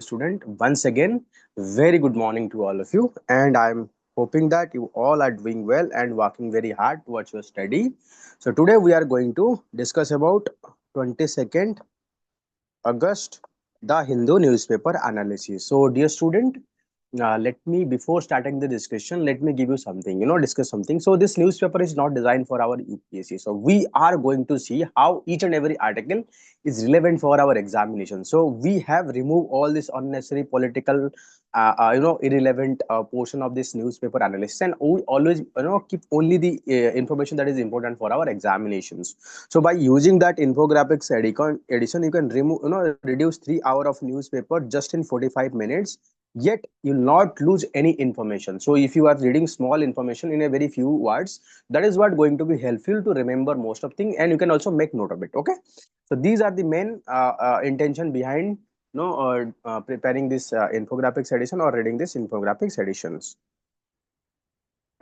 student. Once again, very good morning to all of you, and I'm hoping that you all are doing well and working very hard towards your study. So today we are going to discuss about 22nd August, the Hindu newspaper analysis. So, dear student, let me before starting the discussion, let me give you something. Discuss something. So, this newspaper is not designed for our UPSC. So, we are going to see how each and every article is relevant for our examination. So, we have removed all this unnecessary political, irrelevant portion of this newspaper analysis, and we always keep only the information that is important for our examinations. So by using that infographics edition, you can remove, reduce 3 hours of newspaper just in 45 minutes. Yet you'll not lose any information. So if you are reading small information in a very few words, that is what going to be helpful to remember most of thing, and you can also make note of it. Okay. So these are the main intention behind preparing this infographics edition or reading this infographics editions.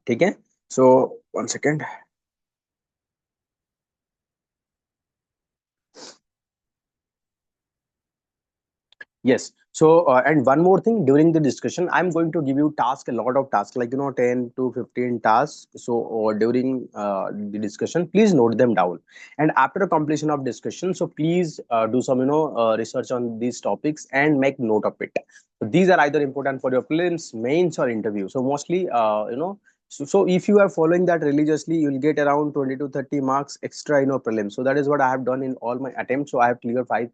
Okay. So one second. Yes. So, and one more thing during the discussion, I'm going to give you task, a lot of tasks, like, 10 to 15 tasks. So, during the discussion, please note them down. And after completion of discussion, so please do some, research on these topics and make note of it. So these are either important for your prelims, mains, or interview. So mostly, so if you are following that religiously, you'll get around 20 to 30 marks extra in your prelims. So that is what I have done in all my attempts. So I have cleared 5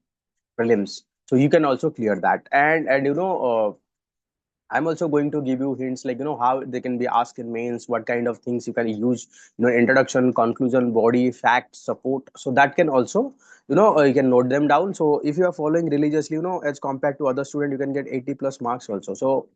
prelims, so you can also clear that. And I'm also going to give you hints, like, how they can be asked in mains, what kind of things you can use, introduction, conclusion, body, fact, support. So that can also, you can note them down. So if you are following religiously, as compared to other student, you can get 80 plus marks also. So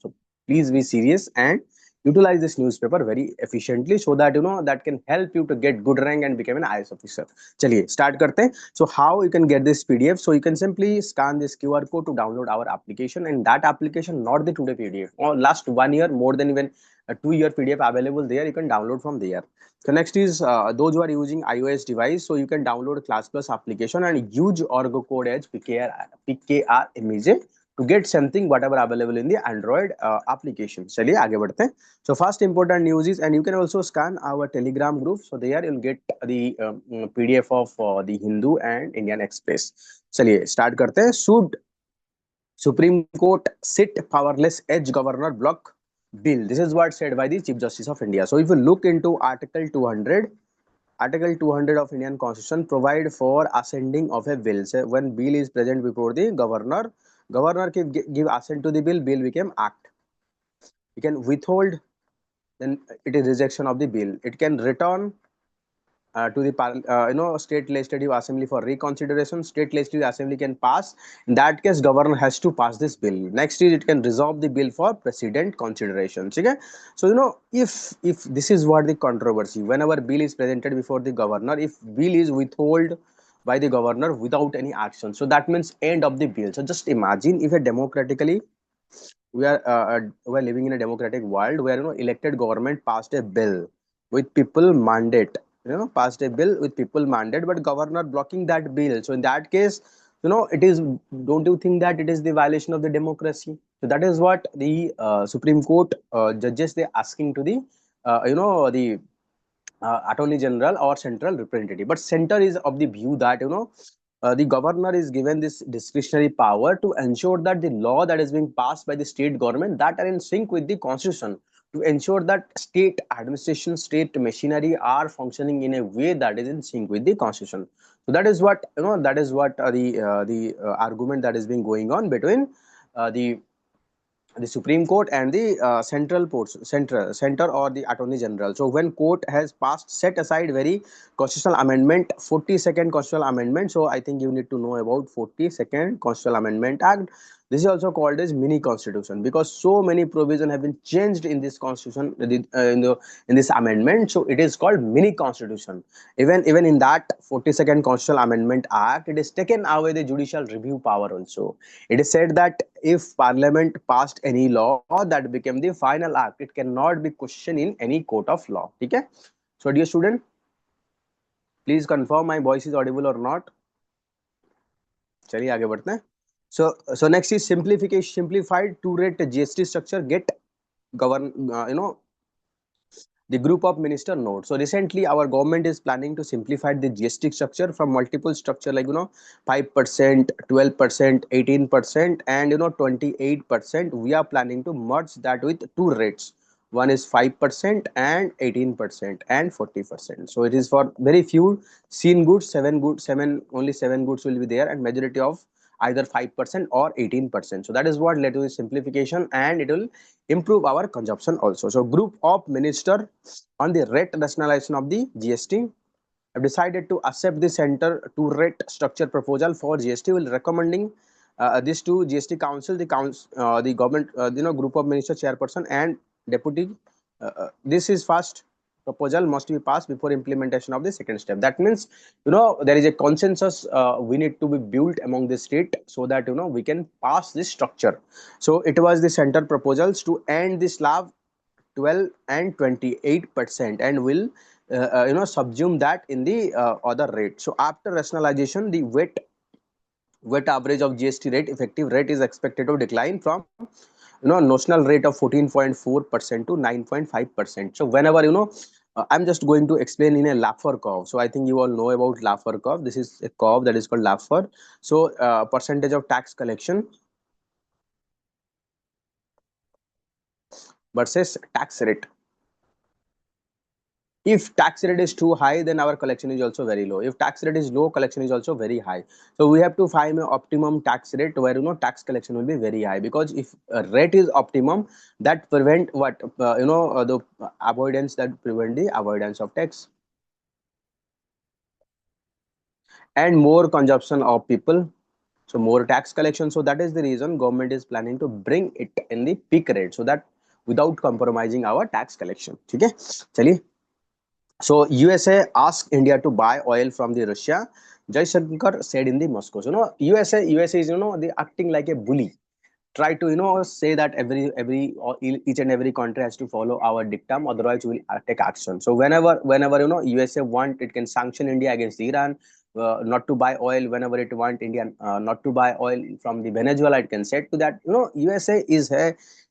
please be serious and utilize this newspaper very efficiently, so that that can help you to get good rank and become an IS officer. Chaliye start karte hain. So how you can get this PDF? So you can simply scan this QR code to download our application, and that application, not the today PDF or last 1 year, more than even a 2 year PDF available there. You can download from there. So next is those who are using iOS device, so you can download Class Plus application and use Orgo code as PKR image to get something whatever available in the Android application. चलिए आगे बढ़ते हैं. So first important news is, and you can also scan our Telegram group. So there you'll get the PDF of the Hindu and Indian Express. चलिए start करते हैं. Should Supreme Court sit powerless edge governor block bill? This is what said by the Chief Justice of India. So if you look into Article 200, Article 200 of Indian Constitution provide for ascending of a bill. So when bill is present before the governor, governor give assent to the bill, bill became act. You can withhold, then it is rejection of the bill. It can return to the state legislative assembly for reconsideration. State legislative assembly can pass. In that case, governor has to pass this bill. Next is it can resolve the bill for president consideration. Okay? So if this is what the controversy, whenever bill is presented before the governor, if bill is withheld by the governor without any action, so that means end of the bill. So just imagine if a democratically we are living in a democratic world where elected government passed a bill with people mandate, passed a bill with people mandate, but governor blocking that bill. So in that case, it is, don't you think that it is the violation of the democracy? So that is what the Supreme Court judges, they asking to the the attorney general or central representative. But center is of the view that the governor is given this discretionary power to ensure that the law that is being passed by the state government that are in sync with the constitution, to ensure that state administration, state machinery are functioning in a way that is in sync with the constitution. So that is what, that is what the argument that is being going on between the Supreme Court and the center or the Attorney General. So when court has passed, set aside very constitutional amendment, 42nd Constitutional Amendment. So I think you need to know about 42nd Constitutional Amendment Act. This is also called as mini constitution, because so many provisions have been changed in this constitution, in this amendment. So it is called mini constitution. Even in that 42nd Constitutional Amendment Act, it is taken away the judicial review power also. It is said that if parliament passed any law that became the final act, it cannot be questioned in any court of law. Okay? So dear student, please confirm my voice is audible or not. चलिए आगे बढ़ते हैं. So next is simplification, simplified two rate GST structure get govern the group of minister note. So recently our government is planning to simplify the GST structure from multiple structure like 5%, 12%, 18%, and 28%. We are planning to merge that with two rates. One is 5% and 18% and 40%. So it is for very few seen goods, seven, only seven goods will be there, and majority of either 5% or 18%. So that is what led to the simplification, and it will improve our consumption also. So group of minister on the rate rationalization of the GST have decided to accept the center to rate structure proposal for GST, will recommending this to GST council, the government, group of minister chairperson and deputy. This is first proposal must be passed before implementation of the second step. That means there is a consensus we need to be built among the state, so that we can pass this structure. So it was the center proposals to end the slab 12 and 28%, and will subsume that in the other rate. So after rationalization, the weight average of GST rate, effective rate, is expected to decline from notional rate of 14.4% to 9.5%. So whenever I'm just going to explain in a Laffer curve. So I think you all know about Laffer curve. This is a curve that is called Laffer. So percentage of tax collection versus tax rate. If tax rate is too high, then our collection is also very low. If tax rate is low, collection is also very high. So we have to find an optimum tax rate where tax collection will be very high, because if rate is optimum, that prevent what the avoidance, that prevent the avoidance of tax and more consumption of people. So more tax collection. So that is the reason government is planning to bring it in the peak rate, so that without compromising our tax collection. Okay, chaliye. So USA asked India to buy oil from the Russia. Jaishankar said in the Moscow. So USA is they acting like a bully, try to say that every or each and every country has to follow our dictum, otherwise we will take action. So whenever USA want, it can sanction India against Iran, not to buy oil. Whenever it want India not to buy oil from the Venezuela, it can say to that. USA is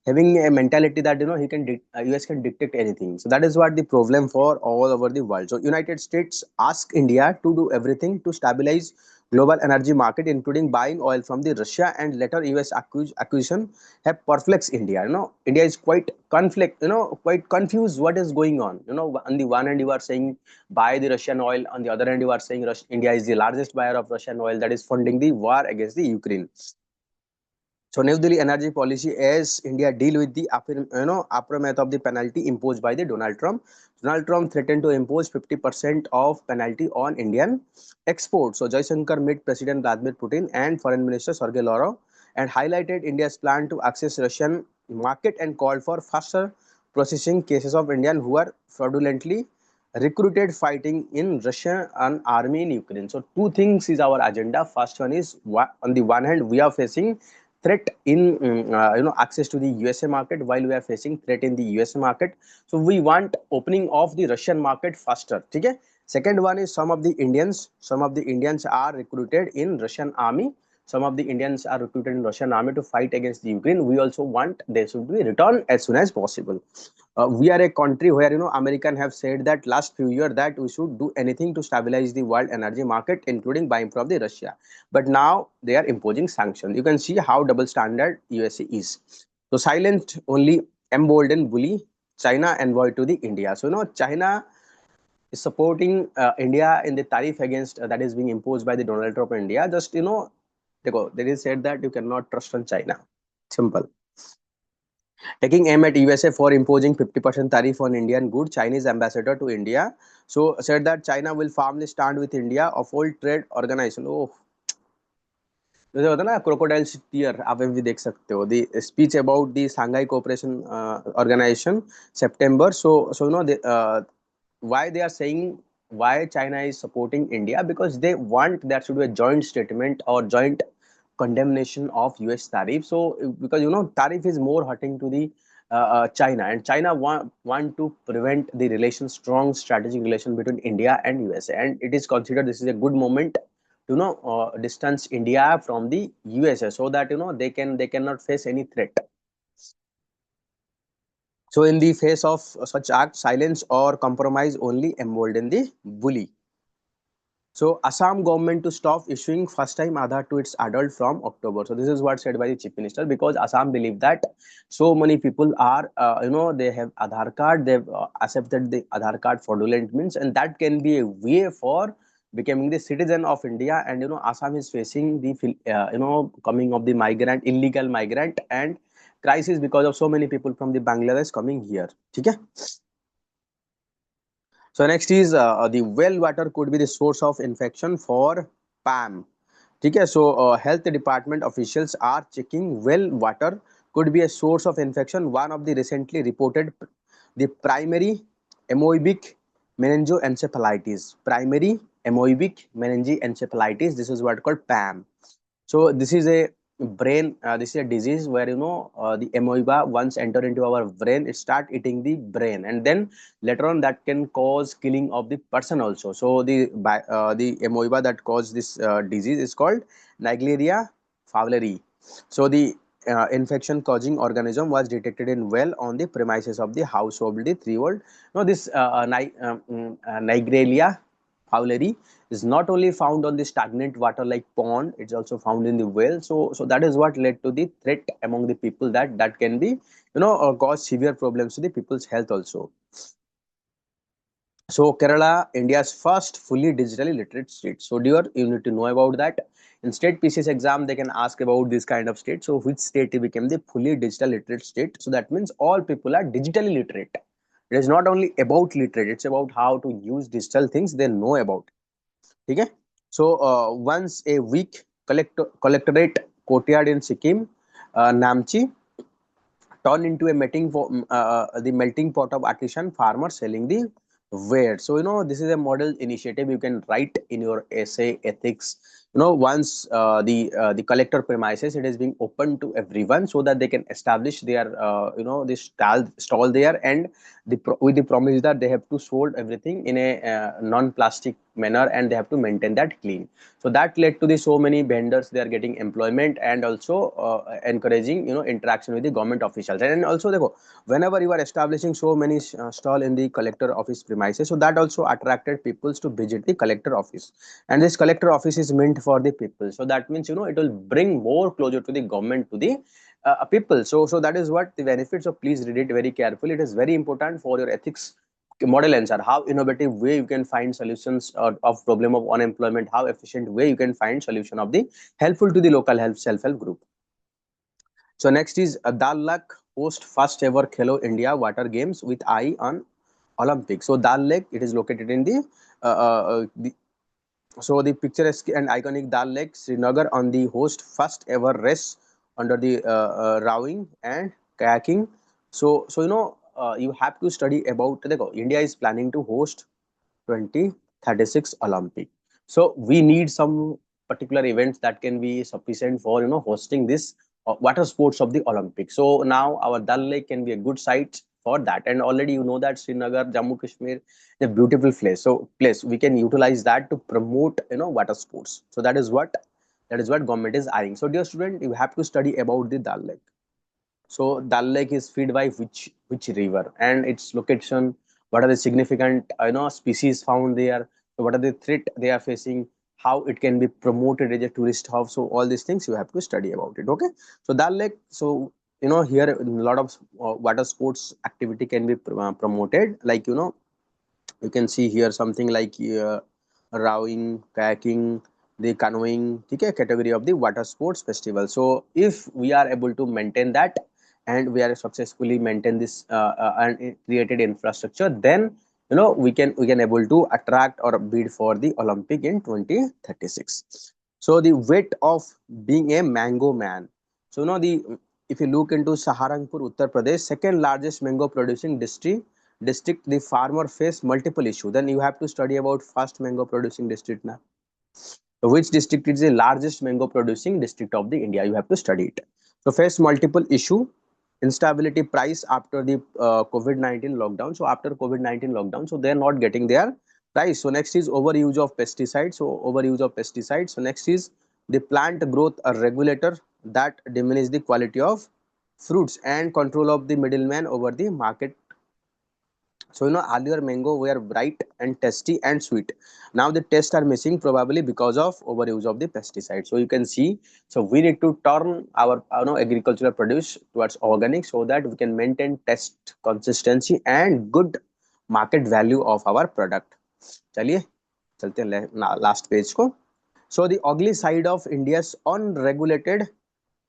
having a mentality that he can US can dictate anything. So that is what the problem for all over the world. So United States ask India to do everything to stabilize global energy market, including buying oil from the Russia, and later US acquisition have perplexed India. India is quite conflict, quite confused what is going on. On the one hand you are saying buy the Russian oil, on the other hand you are saying India is the largest buyer of Russian oil, that is funding the war against the Ukraine. So New Delhi energy policy, as India deal with the aftermath of the penalty imposed by the Donald Trump. Donald Trump threatened to impose 50% of penalty on Indian exports. So Jaishankar met President Vladimir Putin and Foreign Minister Sergey Lavrov and highlighted India's plan to access Russian market and called for faster processing cases of Indian who are fraudulently recruited fighting in Russia and army in Ukraine. So two things is our agenda. First one is, on the one hand we are facing threat in access to the USA market, while we are facing threat in the USA market. So we want opening of the Russian market faster. Okay. Second one is, some of the Indians are recruited in Russian army. Some of the Indians are recruited in Russian army to fight against the Ukraine. We also want they should be returned as soon as possible. We are a country where American have said that last few years that we should do anything to stabilize the world energy market, including buying from the Russia. But now they are imposing sanctions. You can see how double standard USA is. So silent only emboldened bully China envoy to the India. So China is supporting India in the tariff against that is being imposed by the Donald Trump India. Just they is said that you cannot trust on China. Simple. Taking aim at USA for imposing 50% tariff on Indian goods, Chinese ambassador to India so said that China will firmly stand with India of all trade organization. Oh, जैसे होता है ना crocodile tier, आप भी देख सकते हो the speech about the Shanghai Cooperation Organisation September. So why they are saying, why China is supporting India, because they want there should be a joint statement or joint condemnation of US tariff. So because tariff is more hurting to the China, and China want to prevent the strong strategic relation between India and USA, and it is considered this is a good moment to distance India from the USA, so that they cannot face any threat. So in the face of such act, silence or compromise only embolden the bully. So Assam government to stop issuing first time Aadhaar to its adult from October. So this is what said by the Chief Minister, because Assam believe that so many people are they have Aadhaar card, they've accepted the Aadhaar card fraudulent means, and that can be a way for becoming the citizen of India. And Assam is facing the coming of the migrant, illegal migrant, and crisis because of so many people from the Bangladesh coming here. Okay. So next is the well water could be the source of infection for PAM. Okay, so health department officials are checking well water could be a source of infection. One of the recently reported the primary amoebic meningoencephalitis. Primary amoebic meningoencephalitis. This is what called PAM. So this is a brain. This is a disease where the amoeba once enter into our brain, it start eating the brain, and then later on that can cause killing of the person also. So the amoeba that cause this disease is called Naegleria fowleri. So the infection causing organism was detected in well on the premises of the household the 3-year-old. Now this Naegleria fowleri is not only found on the stagnant water like pond, it's also found in the well. So that is what led to the threat among the people, that can be cause severe problems to the people's health also. So Kerala, India's first fully digitally literate state. So dear, you need to know about that. In state PCS exam they can ask about this kind of state. So which state became the fully digital literate state? So that means all people are digitally literate. It is not only about literate, it's about how to use digital things they know about. Okay. So once a week, collectorate courtyard in Sikkim, Namchi, turn into a the melting pot of artisan farmers selling the ware. So this is a model initiative you can write in your essay ethics. Once the collector premises, it is being open to everyone so that they can establish their this stall there, and with the promise that they have to sold everything in a non-plastic manner, and they have to maintain that clean. So that led to the so many vendors, they are getting employment, and also encouraging interaction with the government officials. And also whenever you are establishing so many stall in the collector office premises, so that also attracted peoples to visit the collector office. And this collector office is meant for the people, so that means it will bring more closer to the government, to the people. So that is what the benefits. So please read it very carefully. It is very important for your ethics model answer. How innovative way you can find solutions of problem of unemployment, how efficient way you can find solution of the helpful to the local help self-help group. So next is Dal Lake host first ever Khelo India water games with eye on Olympics. So Dal Lake, it is located in the so the picturesque and iconic Dal Lake, Srinagar, on the host first ever race under the rowing and kayaking. So you have to study about India is planning to host 2036 Olympic. So we need some particular events that can be sufficient for hosting this water sports of the Olympic. So now our Dal Lake can be a good site for that. And already that Srinagar, Jammu Kashmir, a beautiful place we can utilize that to promote water sports. So that is what government is eyeing. So dear student, you have to study about the Dal Lake. So Dal Lake is fed by which river and its location. What are the significant species found there? So what are the threat they are facing? How it can be promoted as a tourist hub? So all these things you have to study about it. Okay. So Dal Lake. So here a lot of water sports activity can be promoted. Like you can see here something like rowing, kayaking, the canoeing, okay, category of the water sports festival. So if we are able to maintain that, and we are successfully maintain this and created infrastructure, then we can able to attract or bid for the Olympic in 2036. So the weight of being a mango man. So the if you look into Saharanpur, Uttar Pradesh, second largest mango producing district, the farmer face multiple issue. Then you have to study about first mango producing district now. So which district is the largest mango producing district of the India? You have to study it. So face multiple issue, instability price after the COVID-19 lockdown. So after COVID-19 lockdown, so they are not getting their right? So next is overuse of pesticides. So overuse of pesticides. So next is the plant growth regulator that diminish the quality of fruits and control of the middleman over the market. So earlier mango were bright and tasty and sweet. Now the taste are missing, probably because of overuse of the pesticide. So you can see. So we need to turn our agricultural produce towards organic so that we can maintain taste, consistency and good market value of our product. चलिए चलते हैं last page को. So the ugly side of India's unregulated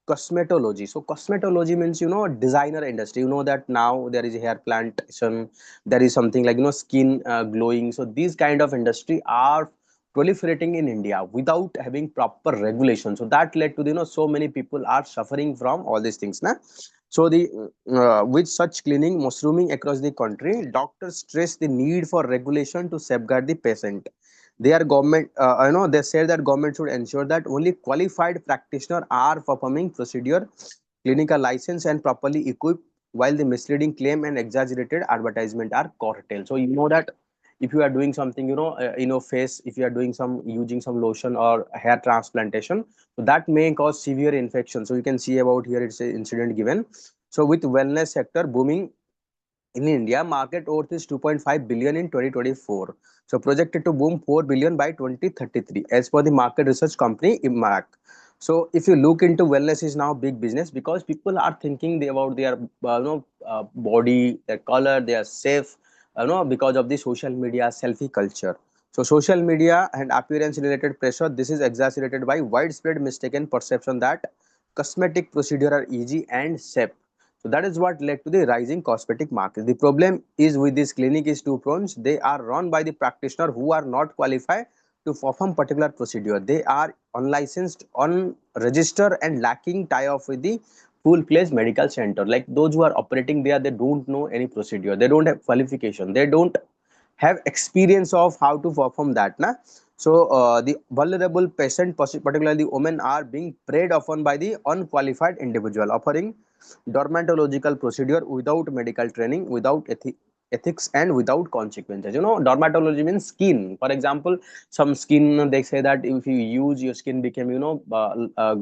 cosmetology. So cosmetology means designer industry. You know that now there is a hair plantation, there is something like skin glowing. So these kind of industry are proliferating in India without having proper regulation. So that led to so many people are suffering from all these things. Na? So the with such cleaning mushrooming across the country, doctors stress the need for regulation to safeguard the patient. Their government, they say that government should ensure that only qualified practitioners are performing procedure, clinical license and properly equipped, while the misleading claim and exaggerated advertisement are curtailed. So you know that if you are doing something in your face, if you are doing some using some lotion or hair transplantation, so that may cause severe infection. So you can see about here, it's an incident given. So with wellness sector booming in India, market worth is 2.5 billion in 2024. So projected to boom 4 billion by 2033 as per the market research company IMARC. So if you look into wellness is now big business because people are thinking about their body, their color, they are safe, because of the social media selfie culture. So social media and appearance related pressure, this is exacerbated by widespread mistaken perception that cosmetic procedure are easy and safe. So that is what led to the rising cosmetic market. The problem is with this clinic is two fronts. They are run by the practitioner who are not qualified to perform particular procedure. They are unlicensed, unregistered and lacking tie off with the full-fledged medical center. Like those who are operating there, they don't know any procedure. They don't have qualification. They don't have experience of how to perform that. Na? So the vulnerable patient, particularly women, are being preyed upon by the unqualified individual offering dermatological procedure without medical training, without ethics and without consequences. Dermatology means skin. For example, some skin, they say that if you use your skin became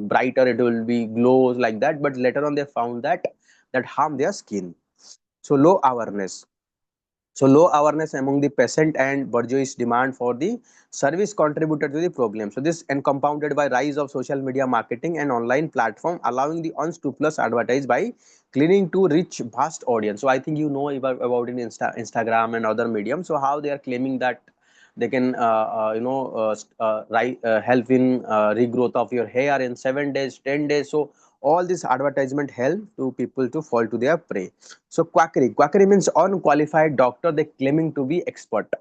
brighter, it will be glows like that, but later on they found that harm their skin. So low awareness among the peasant and bourgeois demand for the service contributed to the problem. So this and compounded by rise of social media marketing and online platform allowing the unscrupulous advertise by cleaning to reach vast audience. So I think about in Instagram and other mediums. So how they are claiming that they can help in regrowth of your hair in 7 days, 10 days. So all this advertisement help to people to fall to their prey. So quackery means unqualified doctor they claiming to be expert.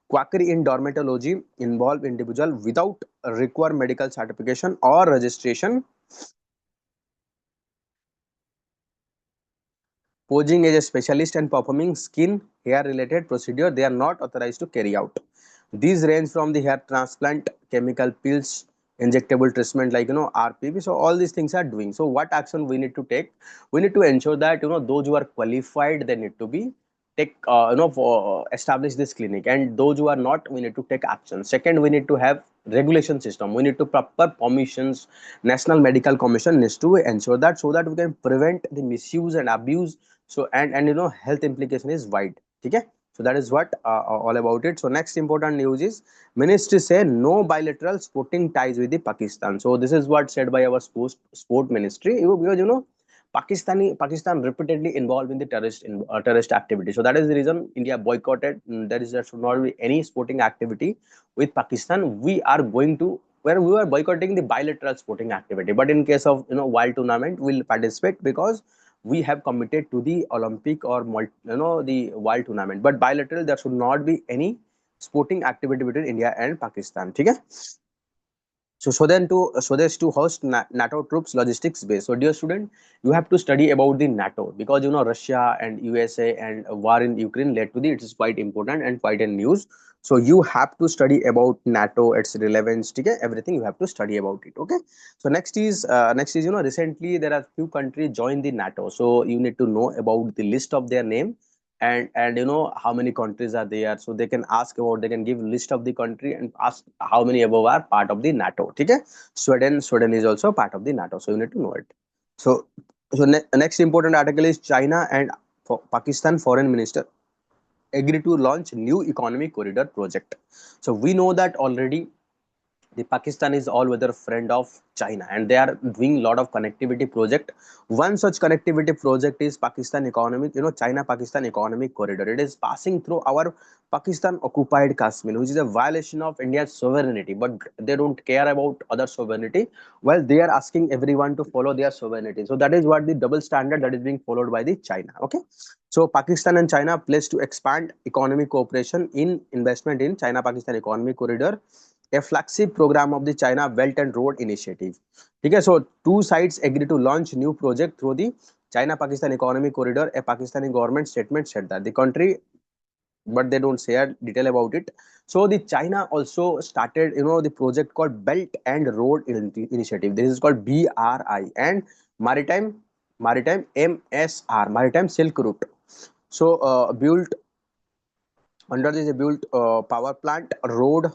Quackery in dermatology involve individual without require medical certification or registration posing as a specialist and performing skin hair related procedure they are not authorized to carry out. These range from the hair transplant, chemical pills, injectable treatment like RPV. So all these things are doing. So what action we need to take? We need to ensure that those who are qualified they need to be take for establish this clinic, and those who are not we need to take action. Second, we need to have regulation system. We need to proper permissions. National Medical Commission needs to ensure that so that we can prevent the misuse and abuse. So and health implication is wide. Okay. So that is what all about it. So next important news is ministry say no bilateral sporting ties with the Pakistan. So this is what said by our sport ministry. Because Pakistan repeatedly involved in the terrorist activity. So that is the reason India boycotted. There should not be any sporting activity with Pakistan. We are going to where we were boycotting the bilateral sporting activity. But in case of wild tournament, we'll participate because we have committed to the Olympic or the world tournament. But bilateral, there should not be any sporting activity between India and Pakistan. Okay? So there's to host NATO troops logistics base. So dear student, you have to study about the NATO because Russia and USA and war in Ukraine led to the it is quite important and quite a news. So you have to study about NATO, its relevance, okay? Everything you have to study about it. Okay. So next is recently there are few countries joined the NATO. So you need to know about the list of their name. and how many countries are there, so they can ask about, they can give list of the country and ask how many above are part of the NATO. Okay, Sweden is also part of the NATO, so you need to know it. So next important article is China and Pakistan foreign minister agree to launch new economic corridor project. So we know that already the Pakistan is all weather friend of China, and they are doing a lot of connectivity project. One such connectivity project is Pakistan economic, China Pakistan economic corridor. It is passing through our Pakistan occupied Kashmir, which is a violation of India's sovereignty, but they don't care about other sovereignty, while they are asking everyone to follow their sovereignty. So that is what the double standard that is being followed by the China. Okay, so Pakistan and China pledge to expand economic cooperation in investment in China Pakistan economic corridor, a flagship program of the China Belt and Road Initiative. Okay, so two sides agree to launch new project through the China Pakistan economic corridor. A Pakistani government statement said that the country, but they don't share detail about it. So the China also started, the project called Belt and Road Initiative. This is called BRI, and maritime MSR, Maritime Silk Route. So built under this, built power plant, road,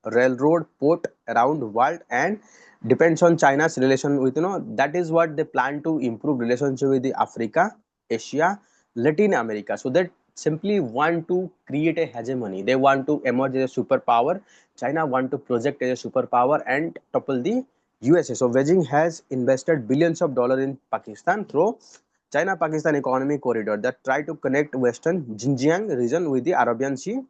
railroad, port around world, and depends on China's relation with, that is what they plan to improve relationship with the Africa, Asia, Latin America. So that simply want to create a hegemony. They want to emerge as a superpower. China want to project as a superpower and topple the USA. So Beijing has invested billions of dollars in Pakistan through China Pakistan economic corridor that try to connect western Xinjiang region with the Arabian Sea,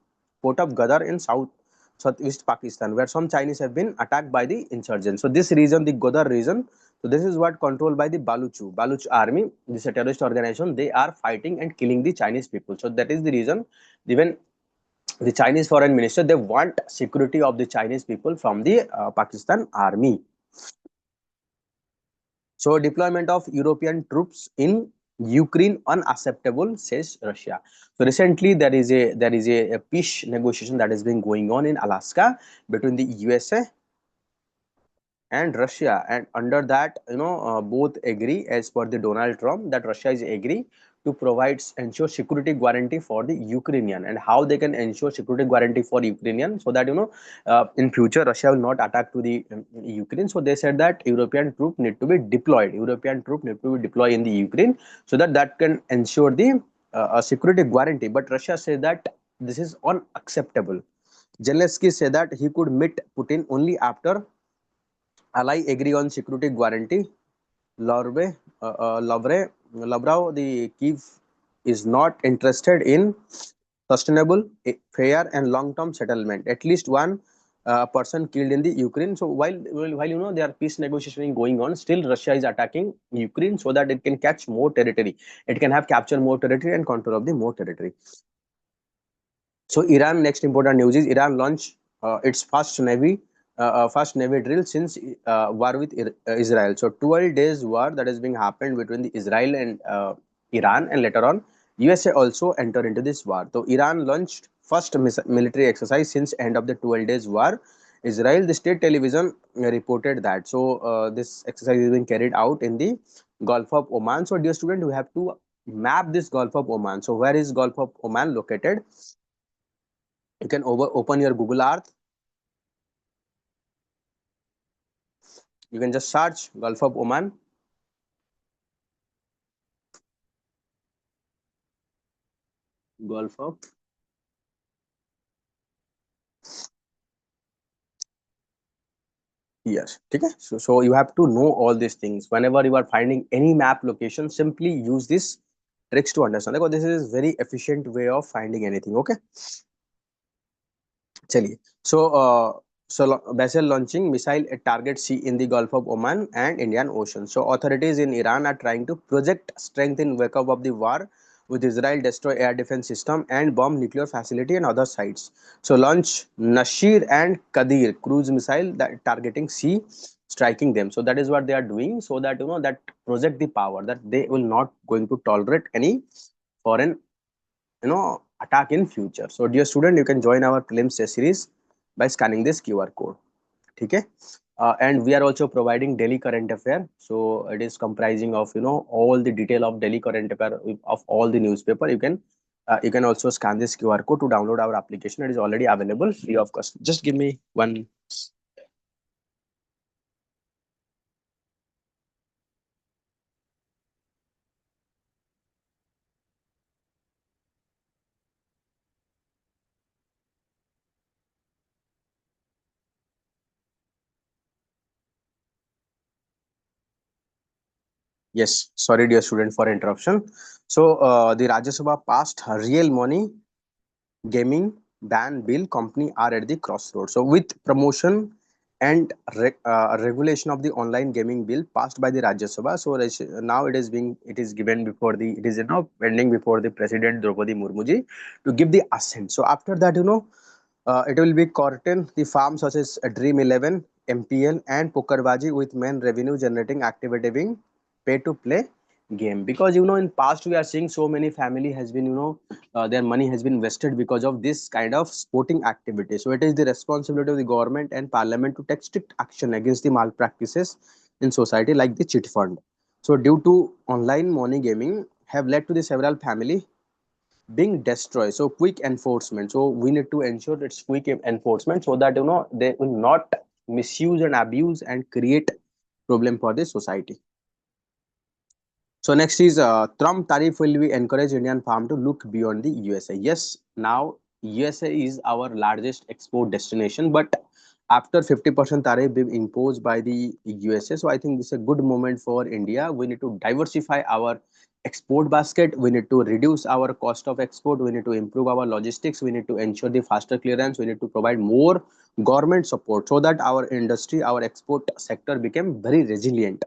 port of Gadar in southeast Pakistan, where some Chinese have been attacked by the insurgents. So this region, the Gadar region, so this is what controlled by the Baluch army. This is a terrorist organization. They are fighting and killing the Chinese people. So that is the reason. Even the Chinese foreign minister, they want security of the Chinese people from the Pakistan army. So deployment of European troops in Ukraine unacceptable, says Russia. So recently there is a peace negotiation that has been going on in Alaska between the USA and Russia, and under that, both agree, as per the Donald Trump, that Russia is agree to provide ensure security guarantee for the Ukrainian, and how they can ensure security guarantee for Ukrainian, so that in future Russia will not attack to the Ukraine. So they said that European troop need to be deployed in the Ukraine, so that that can ensure the security guarantee. But Russia said that this is unacceptable. Zelensky said that he could meet Putin only after ally agree on security guarantee. Lavre, Lavrov, the Kiev is not interested in sustainable, fair, and long-term settlement. At least one person killed in the Ukraine. So while there are peace negotiations going on, still Russia is attacking Ukraine so that it can catch more territory. It can have capture more territory and control of the more territory. So Iran, next important news is Iran launched its first navy drill since war with Israel. So 12 days war that has been happened between the Israel and Iran, and later on USA also entered into this war. So Iran launched first military exercise since end of the 12 days war. Israel, the state television reported that. So this exercise is being carried out in the Gulf of Oman. So dear student, we have to map this Gulf of Oman. So where is Gulf of Oman located? You can open your Google Earth. You can just search Gulf of Oman. Gulf of, yes. Okay. So you have to know all these things. Whenever you are finding any map location, simply use this tricks to understand. Because this is very efficient way of finding anything. Okay. चलिए. So vessel launching missile at target sea in the Gulf of Oman and Indian Ocean. So authorities in Iran are trying to project strength in wake up of the war, with Israel destroy air defense system and bomb nuclear facility and other sites. So launch Nashir and Kadir cruise missile that targeting sea, striking them. So that is what they are doing, so that that project the power that they will not going to tolerate any foreign attack in future. So dear student, you can join our prelims test series by scanning this QR code. Okay. And we are also providing daily current affair. So it is comprising of all the detail of daily current affair of all the newspaper. You can You can also scan this QR code to download our application. It is already available free of cost. Just give me one. Yes, sorry, dear student, for interruption. So, the Rajya Sabha passed real money gaming ban bill. Company are at the crossroads. So, with promotion and regulation of the online gaming bill passed by the Rajya Sabha, so now it is given before the it is now pending before the President Draupadi Murmuji to give the assent. So, after that, it will be curtain the farms such as Dream 11, MPL, and Pokerbaji with main revenue generating activity being pay to play game. Because in past we are seeing so many family has been their money has been vested because of this kind of sporting activity. So it is the responsibility of the government and parliament to take strict action against the malpractices in society like the chit fund. So due to online money gaming have led to the several family being destroyed. So quick enforcement. So we need to ensure it's quick enforcement so that they will not misuse and abuse and create problem for the society. So next is Trump tariff will be encourage Indian farm to look beyond the USA. Yes, now USA is our largest export destination, but after 50% tariff being imposed by the USA, so I think this is a good moment for India. We need to diversify our export basket. We need to reduce our cost of export. We need to improve our logistics. We need to ensure the faster clearance. We need to provide more government support so that our industry, our export sector became very resilient.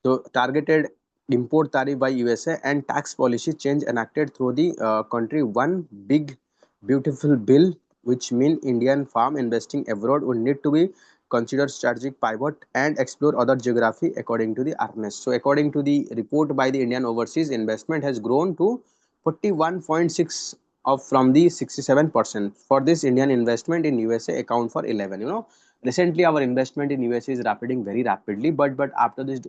So targeted import tariff by USA and tax policy change enacted through the country one big beautiful bill, which mean Indian farm investing abroad would need to be considered strategic pivot and explore other geography according to the Ernest. So according to the report by the Indian overseas investment has grown to 41.6 of from the 67%. For this Indian investment in USA account for 11. Recently our investment in USA is rapiding very rapidly, but after this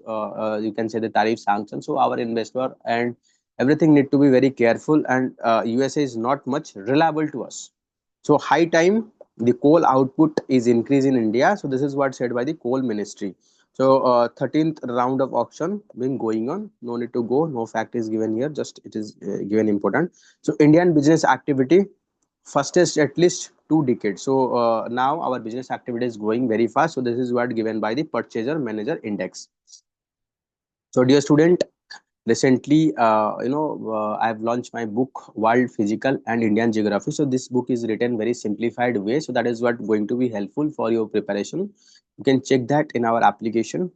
you can say the tariff sanction, so our investor and everything need to be very careful, and USA is not much reliable to us. So high time the coal output is increased in India. So this is what said by the coal ministry. So 13th round of auction been going on. No need to go, no fact is given here, just it is given important. So Indian business activity fastest at least 2 decades. So now our business activity is growing very fast. So this is what given by the purchaser manager index. So dear student, recently I have launched my book World Physical and Indian Geography. So this book is written very simplified way. So that is what going to be helpful for your preparation. You can check that in our application.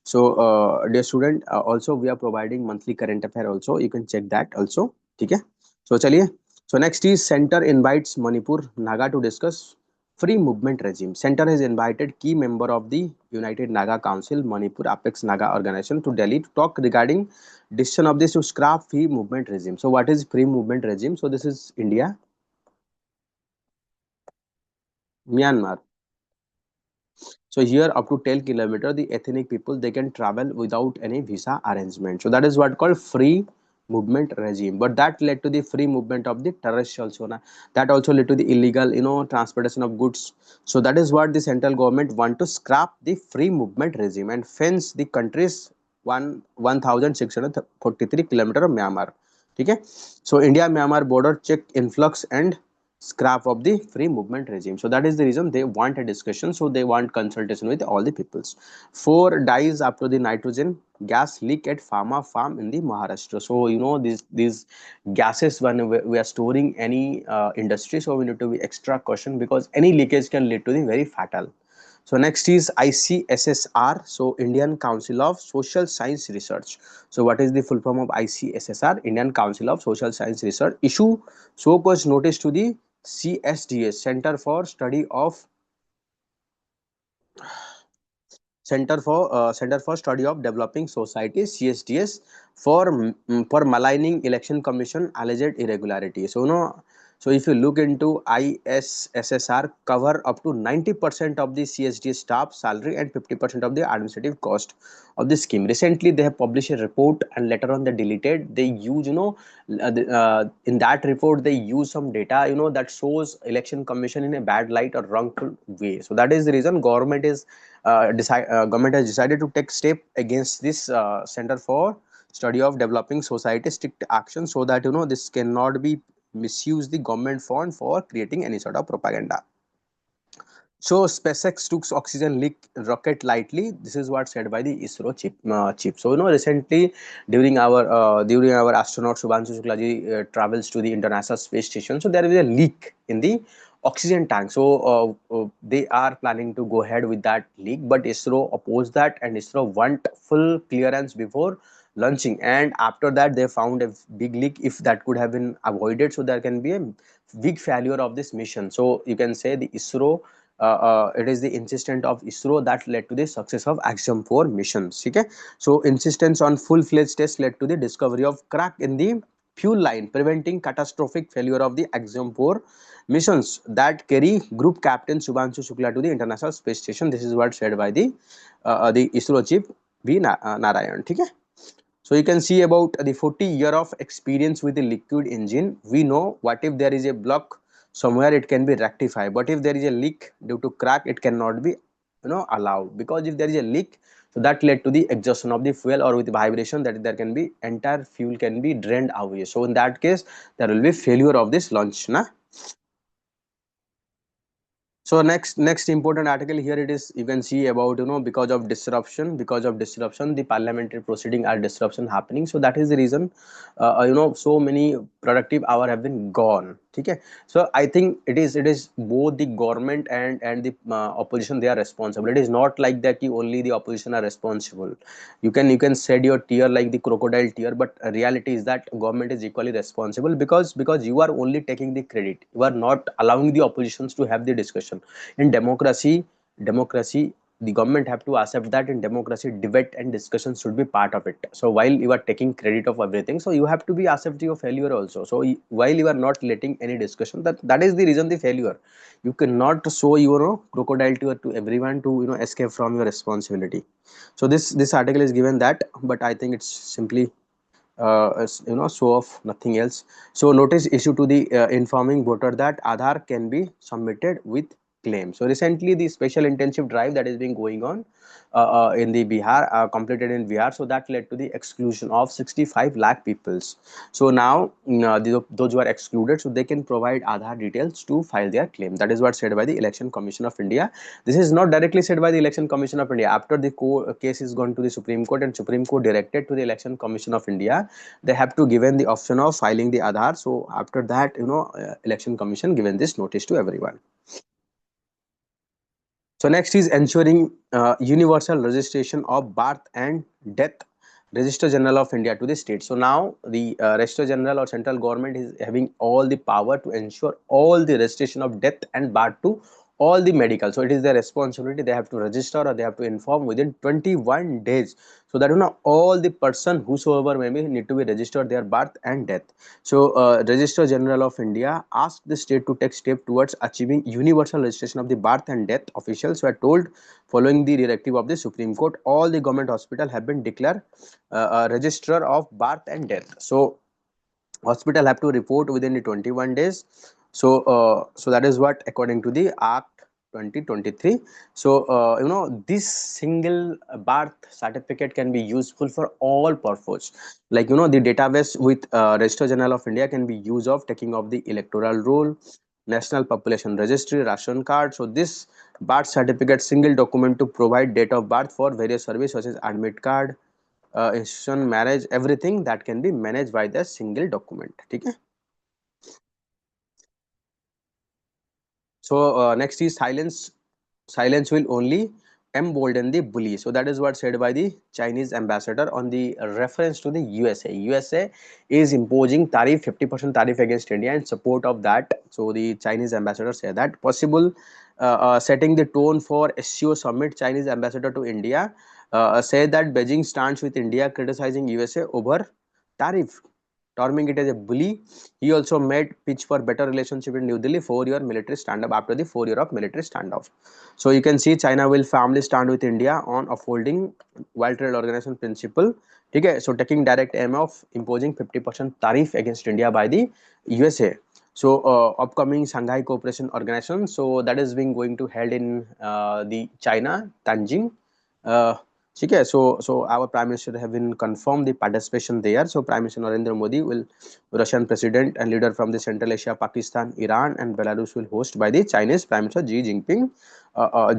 So dear student, also we are providing monthly current affair also. You can check that also. Okay. So chaliye. So next is Center invites Manipur Naga to discuss free movement regime. Center has invited key member of the United Naga Council, Manipur Apex Naga organization to Delhi to talk regarding decision of this to scrap free movement regime. So what is free movement regime? So this is India, Myanmar. So here up to 10 kilometer, the ethnic people they can travel without any visa arrangement. So that is what called free movement regime. But that led to the free movement of the terrorists also. That also led to the illegal, transportation of goods. So that is what the central government want to scrap the free movement regime and fence the country's 1643 kilometer of Myanmar. Okay. So India Myanmar border check influx and scrap of the free movement regime. So that is the reason they want a discussion. So they want consultation with all the peoples. Four dies after the nitrogen gas leak at pharma farm in the Maharashtra. So these gases when we are storing any industry, so we need to be extra caution because any leakage can lead to the very fatal. So next is ICSSR, so Indian Council of Social Science Research. So what is the full form of ICSSR? Indian Council of Social Science Research issue so much notice to the CSDS, Center for Study of Developing Societies, CSDS, for maligning Election Commission alleged irregularity. So So if you look into ISSR, cover up to 90% of the CSD staff salary and 50% of the administrative cost of the scheme. Recently, they have published a report, and later on they deleted. They use, in that report they use some data, that shows election commission in a bad light or wrongful way. So that is the reason government has decided to take step against this Center for Study of Developing Society strict action, so that this cannot be misuse the government fund for creating any sort of propaganda. So SpaceX took oxygen leak rocket lightly. This is what said by the ISRO chief. So recently during our astronaut Subhanshu Shukla ji travels to the International Space Station. So there is a leak in the oxygen tank. So they are planning to go ahead with that leak, but ISRO opposed that, and ISRO want full clearance before launching. And after that, they found a big leak. If that could have been avoided, so there can be a big failure of this mission. So you can say the ISRO, it is the insistence of ISRO that led to the success of Axiom 4 missions. Okay, so insistence on full-fledged tests led to the discovery of crack in the fuel line, preventing catastrophic failure of the Axiom 4 missions that carry Group Captain Subhanshu Shukla to the International Space Station. This is what said by the ISRO chief V. Narayan. Okay. So you can see about the 40-year of experience with the liquid engine. We know what if there is a block somewhere, it can be rectified, but if there is a leak due to crack, it cannot be allowed, because if there is a leak, so that led to the exhaustion of the fuel, or with vibration, that there can be entire fuel can be drained away. So in that case, there will be failure of this launch. So next important article here, it is, you can see about, because of disruption the parliamentary proceeding are disruption happening. So that is the reason so many productive hour have been gone. Okay. So I think it is both the government and the opposition, they are responsible. It is not like that only the opposition are responsible. You can shed your tear like the crocodile tear, but reality is that government is equally responsible, because you are only taking the credit, you are not allowing the oppositions to have the discussion. In democracy, the government have to accept that in democracy debate and discussion should be part of it. So while you are taking credit of everything, so you have to be accept your failure also. So while you are not letting any discussion, that is the reason the failure. You cannot show your crocodile to everyone to escape from your responsibility. So this article is given that, but I think it's simply show of nothing else. So notice issue to the informing voter that Aadhaar can be submitted with claim. So recently the special intensive drive that is being going on in the Bihar, completed in Bihar, so that led to the exclusion of 65 lakh peoples. So now those who are excluded, so they can provide Aadhaar details to file their claim. That is what said by the Election Commission of India. This is not directly said by the Election Commission of India. After the case is gone to the Supreme Court, and Supreme Court directed to the Election Commission of India, they have to given the option of filing the Aadhaar. So after that, Election Commission given this notice to everyone. So next is ensuring universal registration of birth and death, Register General of India to the state. So now the Register General or central government is having all the power to ensure all the registration of death and birth to all the medical. So it is their responsibility. They have to register, or they have to inform within 21 days, so that all the person whosoever maybe need to be registered their birth and death. So Register General of India asked the state to take step towards achieving universal registration of the birth and death. Officials were told, following the directive of the Supreme Court, all the government hospital have been declared a registrar of birth and death. So hospital have to report within the 21 days. So so that is what according to the Act 2023. So this single birth certificate can be useful for all purpose, like the database with Register General of India can be used of taking of the electoral roll, national population registry, ration card. So this birth certificate single document to provide date of birth for various service such as admit card, institution, marriage, everything that can be managed by the single document. Okay. So next is silence will only embolden the bully. So that is what said by the Chinese ambassador on the reference to the USA is imposing tariff, 50% tariff against India in support of that. So the Chinese ambassador said that possible, setting the tone for SCO summit. Chinese ambassador to India said that Beijing stands with India criticizing USA over tariff. terming it as a bully. He also made pitch for better relationship in New Delhi 4 year military standoff after the 4 year of military standoff. So you can see China will firmly stand with India on upholding World Trade Organization principle. Okay, so taking direct aim of imposing 50% tariff against India by the USA. So upcoming Shanghai Cooperation Organization, so that is being going to held in the China, Tanjing. Uh, Okay, so our Prime Minister have been confirmed the participation there. So Prime Minister Narendra Modi will, Russian President and leader from the Central Asia, Pakistan, Iran, and Belarus will host by the Chinese Prime Minister Xi Jinping,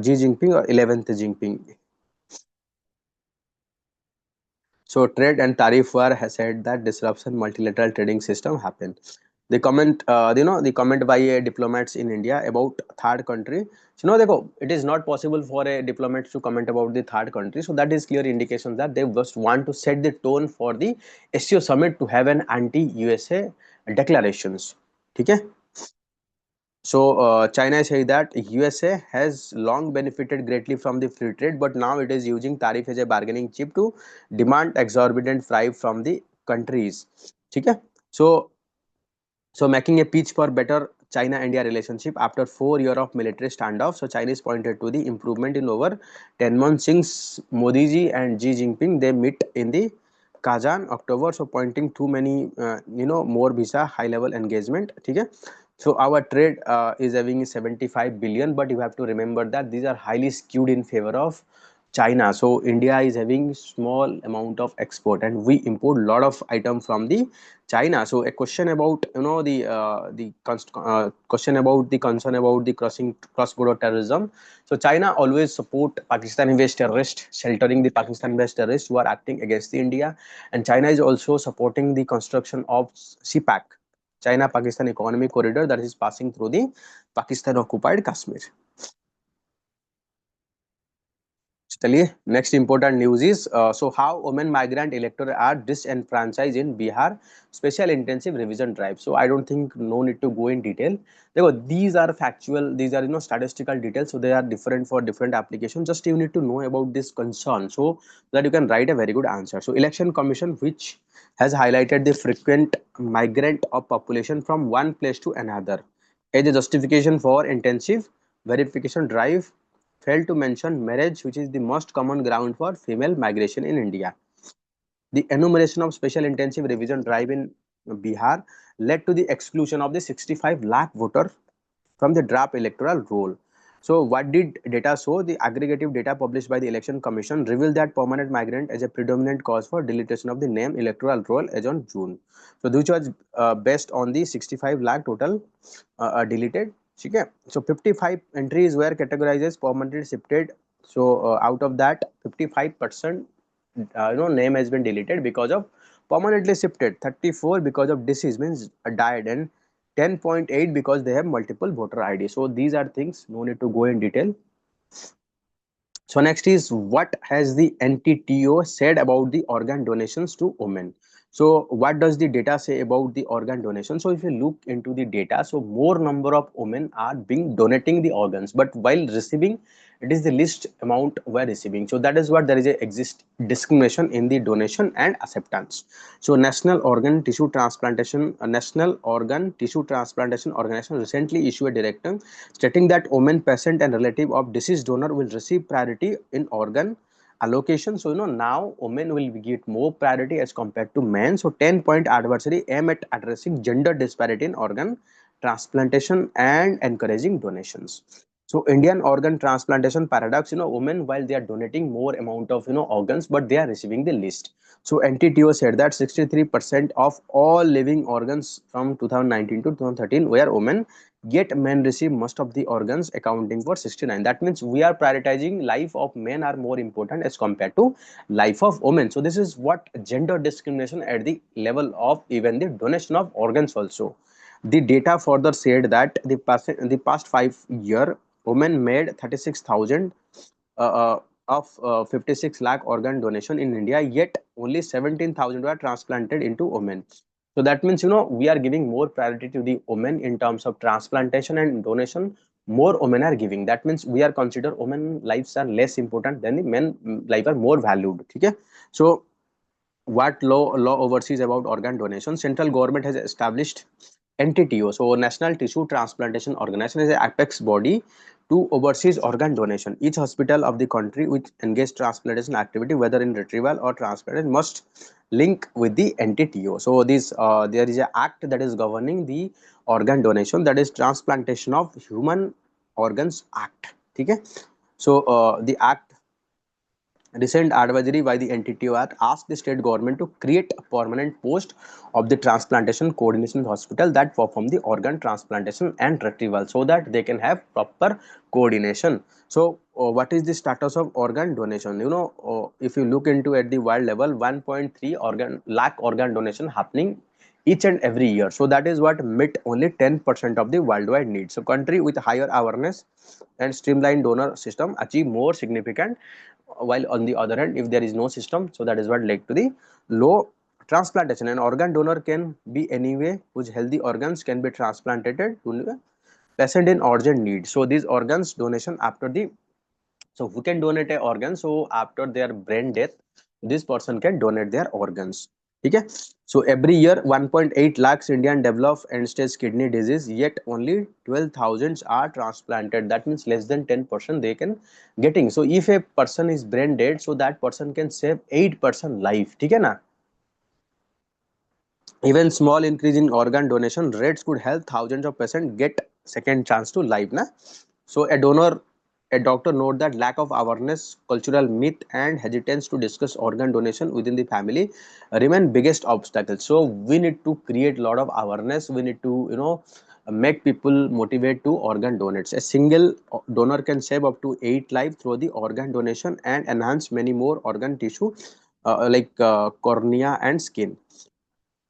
Xi Jinping or 11th Jinping. So trade and tariff war has said that disruption multilateral trading system happen. The comment, the comment by diplomats in India about third country. So देखो, it is not possible for a diplomat to comment about the third country. So that is clear indication that they just want to set the tone for the SCO summit to have an anti-USA declarations. ठीक है? So China says that USA has long benefited greatly from the free trade, but now it is using tariff as a bargaining chip to demand exorbitant price from the countries. ठीक है? So making a pitch for better China-India relationship after 4 years of military standoff. So Chinese pointed to the improvement in over 10 months since Modi ji and Xi Jinping they meet in the Kazan October. So pointing too many more visa high level engagement. Okay. So our trade is having 75 billion, but you have to remember that these are highly skewed in favor of China. So India is having small amount of export and we import lot of item from the China. So a question about question about the concern about the cross-border terrorism. So China always support Pakistan-based terrorists, sheltering the Pakistan-based terrorists who are acting against the India, and China is also supporting the construction of CPAC, China-Pakistan Economic Corridor that is passing through the Pakistan-occupied Kashmir. चलिए next important news is so how women migrant electors are disenfranchised in Bihar special intensive revision drive. So I don't think no need to go in detail. देखो these are factual, these are statistical details, so they are different for different applications. Just you need to know about this concern so that you can write a very good answer. So election commission which has highlighted the frequent migrant of population from one place to another as a justification for intensive verification drive failed to mention marriage, which is the most common ground for female migration in India. The enumeration of special intensive revision drive in Bihar led to the exclusion of the 65 lakh voter from the draft electoral roll. So what did data show? The aggregative data published by the Election Commission revealed that permanent migrant as a predominant cause for deletion of the name electoral roll as on June. So which was based on the 65 lakh total deleted. Okay. So 55 entries were categorized as permanently shifted. So out of that 55% name has been deleted because of permanently shifted, 34 because of disease means died, and 10.8 because they have multiple voter ID. So these are things no need to go in detail. So next is what has the NTTO said about the organ donations to women. So what does the data say about the organ donation? So if you look into the data, so more number of women are being donating the organs, but while receiving it is the least amount we're receiving. So that is what there is a exist discrimination in the donation and acceptance. So National Organ Tissue Transplantation Organization recently issued a directive stating that women patient and relative of deceased donor will receive priority in organ allocation. So now women will get more priority as compared to men. So 10-point advisory aim at addressing gender disparity in organ transplantation and encouraging donations. So Indian organ transplantation paradox, women while they are donating more amount of organs, but they are receiving the least. So NTTO said that 63% of all living organs from 2019 to 2013 were women, yet men receive most of the organs accounting for 69. That means we are prioritizing life of men are more important as compared to life of women. So this is what gender discrimination at the level of even the donation of organs also. The data further said that the past 5 year women made 36,000 uh, uh, of 56 lakh organ donation in India, yet only 17,000 were transplanted into women. So that means we are giving more priority to the women in terms of transplantation and donation. More women are giving. That means we are consider women lives are less important than the men life are more valued. Okay. So what law oversees about organ donation? Central government has established NTTO, so National Tissue Transplantation Organization, is an apex body to oversees organ donation. Each hospital of the country which engage transplantation activity, whether in retrieval or transplantation, must link with the NTTO. So this there is an act that is governing the organ donation, that is Transplantation of Human Organs Act. Okay. So the act, recent advisory by the NTTO Act, asked the state government to create a permanent post of the transplantation coordination hospital that perform the organ transplantation and retrieval, so that they can have proper coordination. So what is the status of organ donation? If you look into at the world level, 1.3 organ lakh organ donation happening each and every year. So that is what met only 10% of the worldwide need. So country with higher awareness and streamlined donor system achieve more significant, while on the other hand, if there is no system, so that is what led to the low transplantation. An organ donor can be anyway whose healthy organs can be transplanted to the patient in urgent need. So these organs donation after the, so who can donate a organ? So after their brain death, this person can donate their organs. Okay. So every year 1.8 lakhs Indian develop end stage kidney disease, yet only 12,000 are transplanted. That means less than 10% they can getting. So if a person is brain dead, so that person can save 8% life. Okay na? Even small increase in organ donation rates could help thousands of patients get second chance to life na. So a doctor note that lack of awareness, cultural myth and hesitance to discuss organ donation within the family remain biggest obstacles. So we need to create a lot of awareness, we need to make people motivate to organ donates. A single donor can save up to 8 lives through the organ donation and enhance many more organ tissue, like cornea and skin.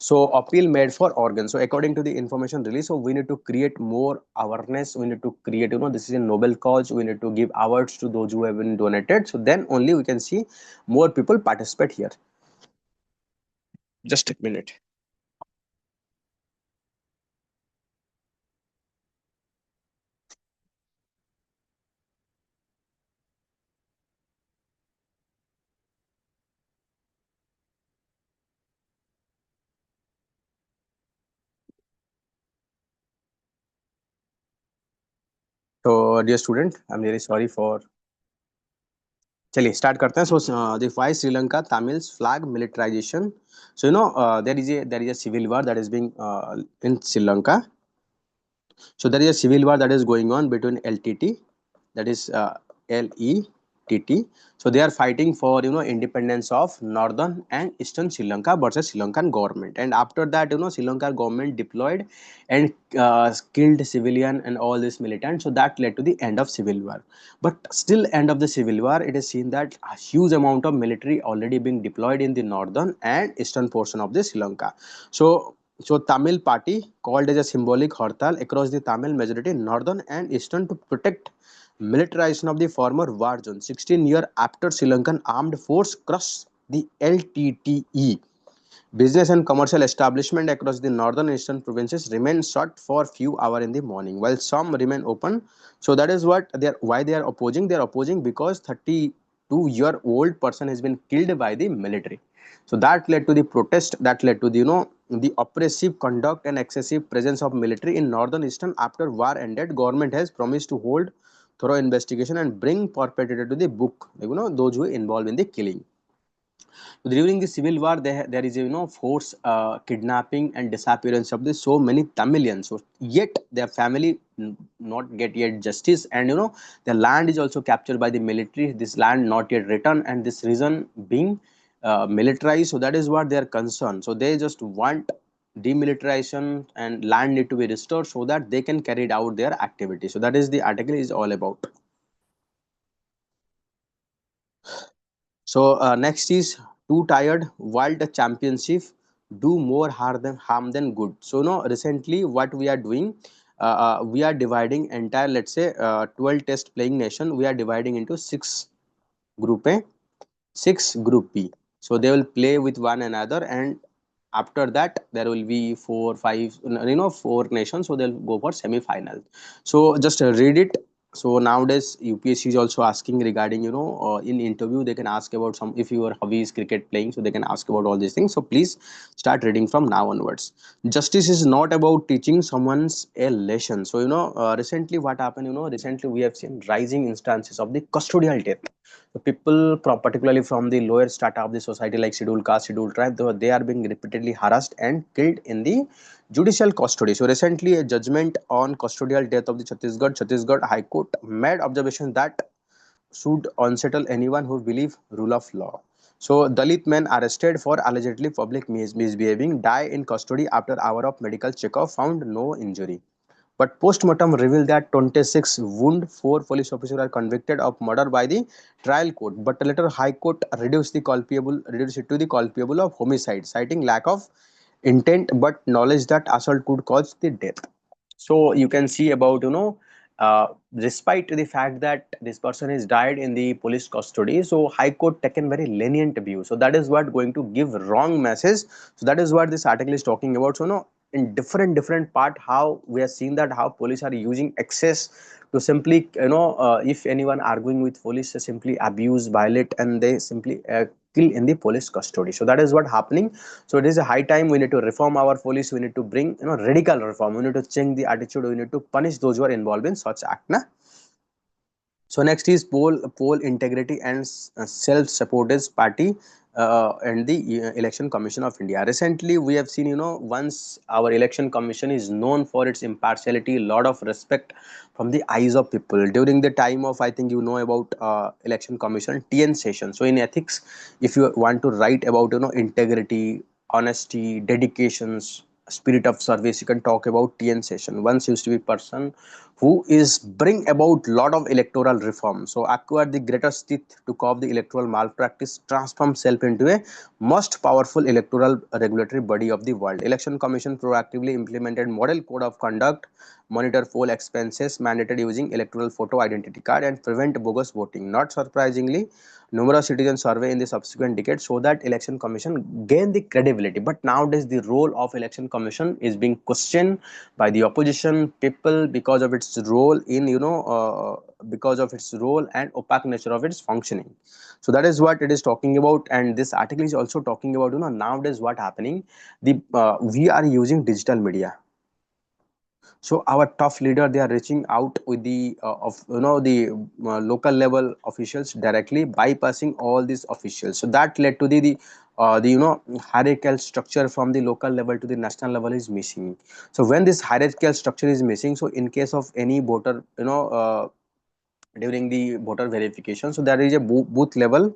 So appeal made for organs. So according to the information release, so we need to create more awareness, we need to create, this is a noble cause, we need to give awards to those who have been donated, so then only we can see more people participate here. Just a minute. So dear student, I'm really sorry for, चलिए start करते हैं. So the why Sri Lanka Tamils flag militarisation. So there is a civil war that is being in Sri Lanka. So there is a civil war that is going on between LTT, that is LETT. So they are fighting for independence of northern and eastern Sri Lanka versus Sri Lankan government. And after that, Sri Lanka government deployed and killed civilian and all this militant. So that led to the end of civil war. But still, end of the civil war, it is seen that a huge amount of military already being deployed in the northern and eastern portion of the Sri Lanka. So Tamil party called as a symbolic hartal across the Tamil majority northern and eastern to protect militarization of the former war zone. 16 years after Sri Lankan armed force crushed the LTTE, business and commercial establishment across the northern and eastern provinces remain shut for few hours in the morning, while some remain open. So that is what they are, why they are opposing. They are opposing because 32-year-old person has been killed by the military. So that led to the protest. That led to the the oppressive conduct and excessive presence of military in northern eastern. After war ended, government has promised to hold thorough investigation and bring perpetrator to the book. Those who are involved in the killing. During the civil war, there is a forced kidnapping and disappearance of the so many Tamilians. So yet their family not get yet justice, and the land is also captured by the military. This land not yet returned, and this reason being militarized. So that is what they are concerned. So they just want demilitarization and land need to be restored so that they can carry out their activity. So that is the article is all about. So next is too tired. World Championship do more harm than good. So recently what we are doing, we are dividing entire, let's say 12 test playing nation. We are dividing into six group A, six group B. So they will play with one another, and after that there will be four, five, four nations. So they'll go for semi final. So just read it So nowadays UPSC is also asking regarding, in interview they can ask about some, if your hobby is cricket playing, so they can ask about all these things. So please start reading from now onwards. Justice is not about teaching someone's a lesson. So recently what happened, recently we have seen rising instances of the custodial death. The people particularly from the lower strata of the society, like scheduled caste, scheduled tribe, they are being repeatedly harassed and killed in the judicial custody. So recently, a judgment on custodial death of the Chhattisgarh High Court made observation that should unsettle anyone who believe rule of law. So Dalit men arrested for allegedly public misbehaving die in custody after hour of medical checkup found no injury. But post-mortem revealed that 26 wound, 4 police officers are convicted of murder by the trial court. But later High Court reduced it to the culpable of homicide, citing lack of intent but knowledge that assault could cause the death. So you can see about, despite the fact that this person is died in the police custody, so High Court taken very lenient view. So that is what going to give wrong message. So that is what this article is talking about. So in different part, how we have seen that how police are using excess to simply, if anyone arguing with police, they simply abuse, violate, and they simply kill in the police custody. So that is what happening. So it is a high time we need to reform our police. We need to bring, radical reform. We need to change the attitude. We need to punish those who are involved in such act. Na? So next is poll integrity and self-supporters party and the Election Commission of India. Recently, we have seen, once our Election Commission is known for its impartiality, lot of respect from the eyes of people. During the time of, I think you know about Election Commission TN session. So in ethics, if you want to write about, integrity, honesty, dedications, spirit of service, you can talk about TN session. Once used to be person who is bring about lot of electoral reform. So acquire the greatest teeth to curb the electoral malpractice, transform self into a most powerful electoral regulatory body of the world. Election Commission proactively implemented model code of conduct, monitor poll expenses, mandated using electoral photo identity card, and prevent bogus voting. Not surprisingly, numerous citizen survey in the subsequent decades show that election commission gain the credibility. But nowadays the role of election commission is being questioned by the opposition people because of its role in, because of its role and opaque nature of its functioning. So that is what it is talking about. And this article is also talking about, nowadays what happening, the we are using digital media. So our tough leader, they are reaching out with the of the local level officials directly, bypassing all these officials. So that led to the hierarchical structure from the local level to the national level is missing. So when this hierarchical structure is missing, so in case of any voter, during the voter verification, so there is a booth level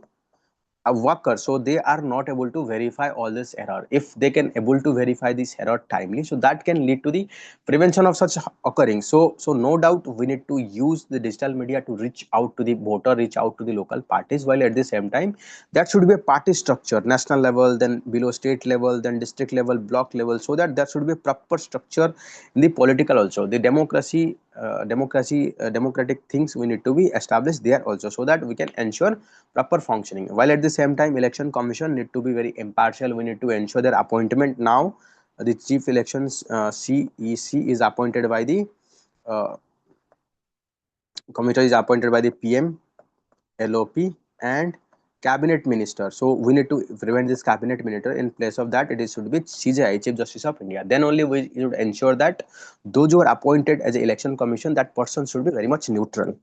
a worker, so they are not able to verify all this error. If they can able to verify this error timely, so that can lead to the prevention of such occurring. So no doubt we need to use the digital media to reach out to the voter, reach out to the local parties, while at the same time that should be a party structure, national level, then below state level, then district level, block level, so that there should be a proper structure in the political also. The democratic things we need to be established there also, so that we can ensure proper functioning. While at the same time, election commission need to be very impartial. We need to ensure their appointment. Now the chief elections CEC is appointed by the uh, commissioner is appointed by the PM, LOP, and cabinet minister. So we need to prevent this cabinet minister. In place of that, it is should be CJI, Chief Justice of India. Then only we should ensure that those who are appointed as an election commission, that person should be very much neutral.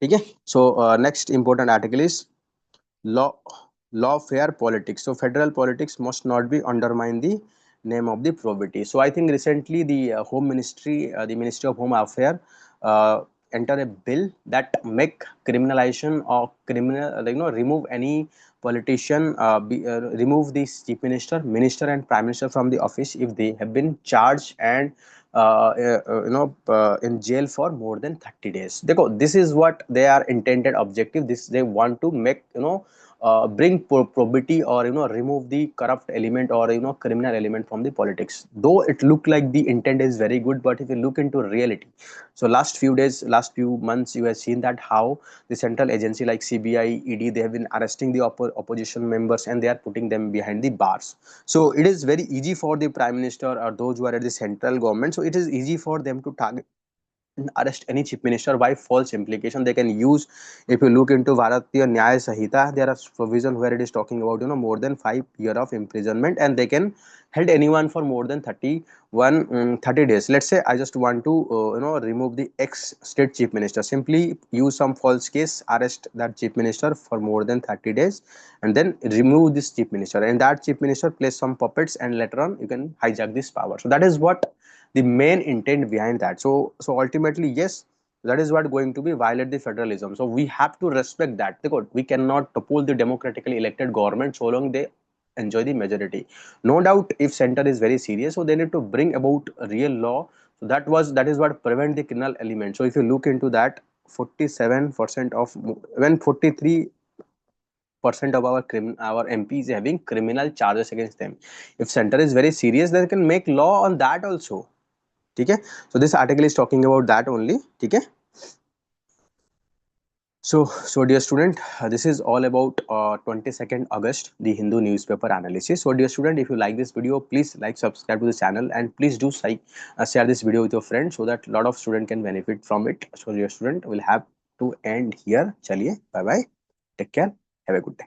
Okay. So next important article is law lawfare politics. So federal politics must not be undermine the name of the probity. So I think recently the home ministry, the ministry of home affairs, uh, enter a bill that make criminalization or criminal, remove any politician, remove the chief minister and prime minister from the office if they have been charged and in jail for more than 30 days. This is what they are intended objective. This they want to make, bring probity, or remove the corrupt element, or criminal element from the politics. Though it look like the intent is very good, but if you look into reality, so last few months, you have seen that how the central agency like CBI, ED, they have been arresting the opposition members, and they are putting them behind the bars. So it is very easy for the prime minister or those who are at the central government, so it is easy for them to target, arrest any chief minister by false implication. They can use, if you look into Bharatiya Nyaya Sahita, there are provision where it is talking about more than 5 year of imprisonment, and they can held anyone for more than 30 days. Let's say I just want to remove the ex state chief minister, simply use some false case, arrest that chief minister for more than 30 days, and then remove this chief minister, and that chief minister place some puppets, and later on you can hijack this power. So that is what the main intent behind that. So ultimately, yes, that is what going to be violate the federalism. So we have to respect that, because we cannot oppose the democratically elected government so long they enjoy the majority. No doubt, if center is very serious, so they need to bring about a real law. So that is what prevent the criminal element. So if you look into that, 47% of, when 43% of our MPs having criminal charges against them. If center is very serious, they can make law on that also. Okay, so this article is talking about that only. Okay, so dear student, this is all about 22nd August, the Hindu newspaper analysis. So dear student, if you like this video, please like, subscribe to the channel, and please do share this video with your friends, so that a lot of student can benefit from it. So dear student, we'll have to end here. Chaliye, bye bye, take care, have a good day.